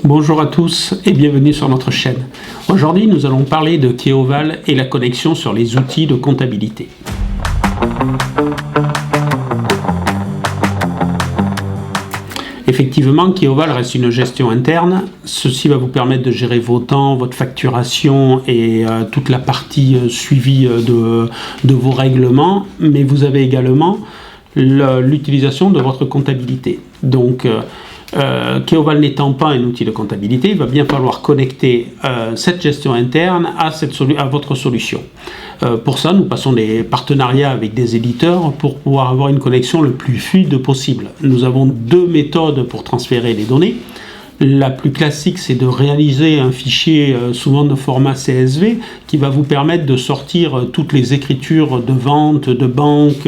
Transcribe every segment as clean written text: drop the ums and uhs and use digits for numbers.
Bonjour à tous et bienvenue sur notre chaîne. Aujourd'hui, nous allons parler de Keoval et la connexion sur les outils de comptabilité. Effectivement, Keoval reste une gestion interne. Ceci va vous permettre de gérer vos temps, votre facturation et toute la partie suivie de vos règlements, mais vous avez également l'utilisation de votre comptabilité. Donc, Keoval n'étant pas un outil de comptabilité, il va bien falloir connecter cette gestion interne à votre solution. Pour ça, nous passons des partenariats avec des éditeurs pour pouvoir avoir une connexion le plus fluide possible. Nous avons deux méthodes pour transférer les données. La plus classique, c'est de réaliser un fichier souvent de format CSV qui va vous permettre de sortir toutes les écritures de vente, de banque,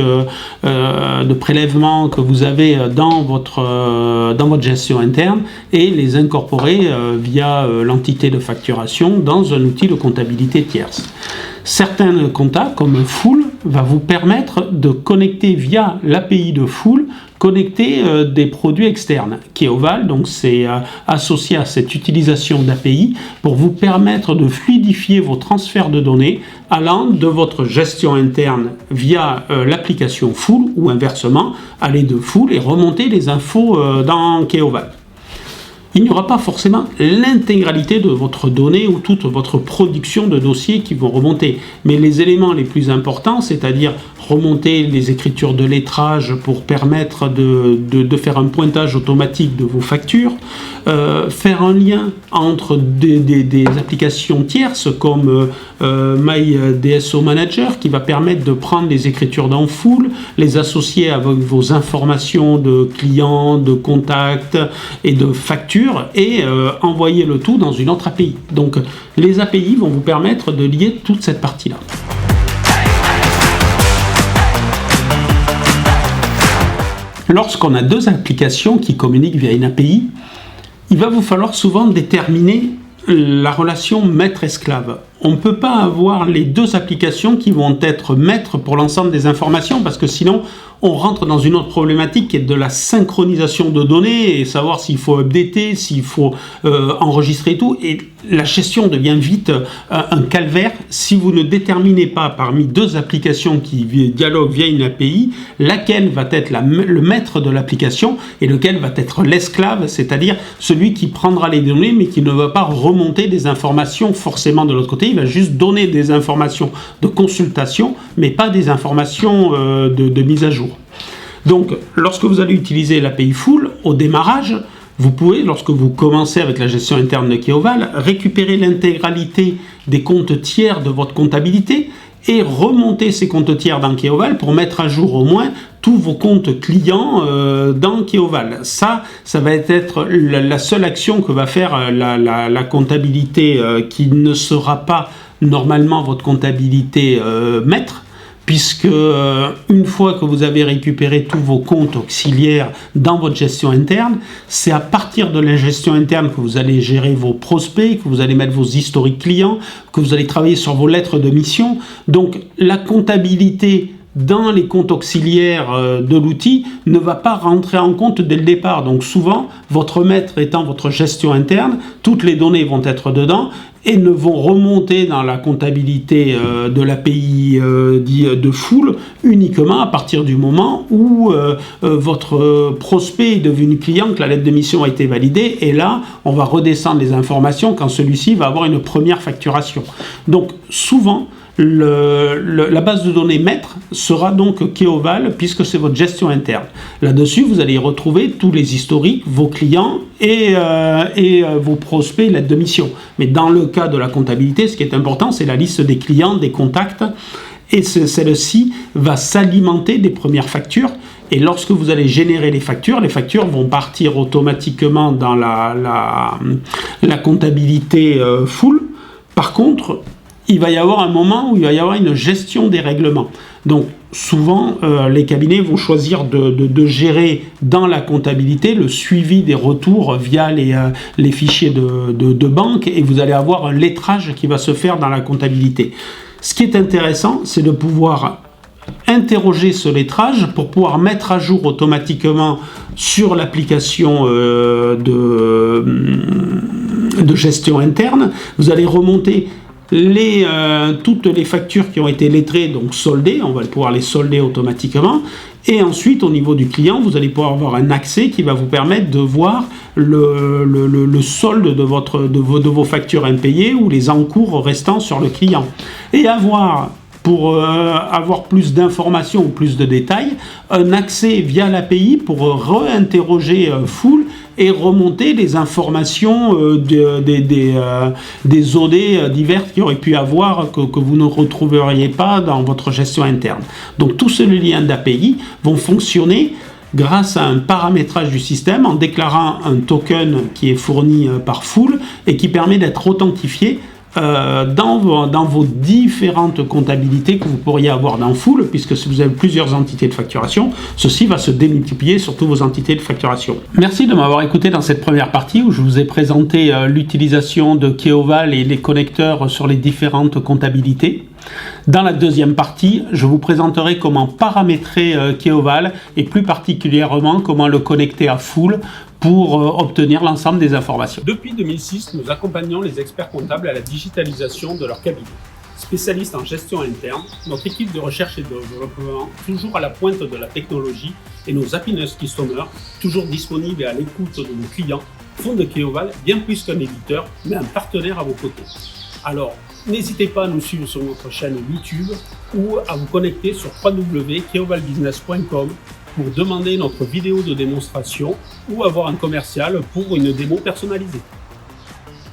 de prélèvement que vous avez dans votre gestion interne et les incorporer via l'entité de facturation dans un outil de comptabilité tierce. Certains comptables, comme Full, va vous permettre de connecter via l'API de Full, connecter des produits externes. Keoval, donc c'est associé à cette utilisation d'API pour vous permettre de fluidifier vos transferts de données allant de votre gestion interne via l'application Full ou inversement, aller de Full et remonter les infos dans Keoval. Il n'y aura pas forcément l'intégralité de votre donnée ou toute votre production de dossiers qui vont remonter. Mais les éléments les plus importants, c'est-à-dire remonter les écritures de lettrage pour permettre de faire un pointage automatique de vos factures, faire un lien entre des applications tierces comme MyDSO Manager qui va permettre de prendre les écritures dans Full, les associer avec vos informations de clients, de contacts et de factures et envoyer le tout dans une autre API. Donc les API vont vous permettre de lier toute cette partie-là. Lorsqu'on a deux applications qui communiquent via une API, il va vous falloir souvent déterminer la relation maître-esclave. On ne peut pas avoir les deux applications qui vont être maîtres pour l'ensemble des informations parce que sinon on rentre dans une autre problématique qui est de la synchronisation de données et savoir s'il faut updater, s'il faut enregistrer tout, et la gestion devient vite un calvaire si vous ne déterminez pas parmi deux applications qui dialoguent via une API laquelle va être le maître de l'application et lequel va être l'esclave, c'est-à-dire celui qui prendra les données mais qui ne va pas remonter des informations forcément de l'autre côté. Il va juste donner des informations de consultation, mais pas des informations de mise à jour. Donc, lorsque vous allez utiliser l'API Full, au démarrage, vous pouvez, lorsque vous commencez avec la gestion interne de Keoval, récupérer l'intégralité des comptes tiers de votre comptabilité et remonter ces comptes tiers dans Keoval pour mettre à jour au moins tous vos comptes clients dans Keoval. Ça va être la seule action que va faire la comptabilité qui ne sera pas normalement votre comptabilité maître, puisque une fois que vous avez récupéré tous vos comptes auxiliaires dans votre gestion interne, c'est à partir de la gestion interne que vous allez gérer vos prospects, que vous allez mettre vos historiques clients, que vous allez travailler sur vos lettres de mission. Donc la comptabilité dans les comptes auxiliaires de l'outil ne va pas rentrer en compte dès le départ. Donc souvent, votre maître étant votre gestion interne, toutes les données vont être dedans et ne vont remonter dans la comptabilité de l'API de Full uniquement à partir du moment où votre prospect est devenu client, que la lettre de mission a été validée, et là, on va redescendre les informations quand celui-ci va avoir une première facturation. Donc souvent, la base de données maître sera donc Keoval puisque c'est votre gestion interne. Là-dessus, vous allez retrouver tous les historiques, vos clients et vos prospects, lettres de mission. Mais dans le cas de la comptabilité, ce qui est important, c'est la liste des clients, des contacts, et celle-ci va s'alimenter des premières factures. Et lorsque vous allez générer les factures vont partir automatiquement dans la comptabilité Full. Par contre, il va y avoir un moment où il va y avoir une gestion des règlements. Donc souvent, les cabinets vont choisir de gérer dans la comptabilité le suivi des retours via les fichiers de banque, et vous allez avoir un lettrage qui va se faire dans la comptabilité. Ce qui est intéressant, c'est de pouvoir interroger ce lettrage pour pouvoir mettre à jour automatiquement sur l'application de gestion interne. Vous allez remonter toutes les factures qui ont été lettrées, donc soldées, on va pouvoir les solder automatiquement. Et ensuite, au niveau du client, vous allez pouvoir avoir un accès qui va vous permettre de voir le solde de vos factures impayées ou les encours restants sur le client. Et pour avoir plus d'informations ou plus de détails, un accès via l'API pour réinterroger Fool et remonter les informations des OD diverses qui auraient pu avoir que vous ne retrouveriez pas dans votre gestion interne. Donc tous ces liens d'API vont fonctionner grâce à un paramétrage du système en déclarant un token qui est fourni par Fool et qui permet d'être authentifié dans vos différentes comptabilités que vous pourriez avoir dans Fool, puisque si vous avez plusieurs entités de facturation, ceci va se démultiplier sur toutes vos entités de facturation. Merci de m'avoir écouté dans cette première partie où je vous ai présenté l'utilisation de Keoval et les connecteurs sur les différentes comptabilités. Dans la deuxième partie, je vous présenterai comment paramétrer Keoval et plus particulièrement comment le connecter à Fool pour obtenir l'ensemble des informations. Depuis 2006, nous accompagnons les experts comptables à la digitalisation de leur cabinet. Spécialistes en gestion interne, notre équipe de recherche et de développement, toujours à la pointe de la technologie, et nos happiness customers, toujours disponibles et à l'écoute de nos clients, font de Keoval bien plus qu'un éditeur, mais un partenaire à vos côtés. Alors, n'hésitez pas à nous suivre sur notre chaîne YouTube ou à vous connecter sur www.keovalbusiness.com pour demander notre vidéo de démonstration ou avoir un commercial pour une démo personnalisée.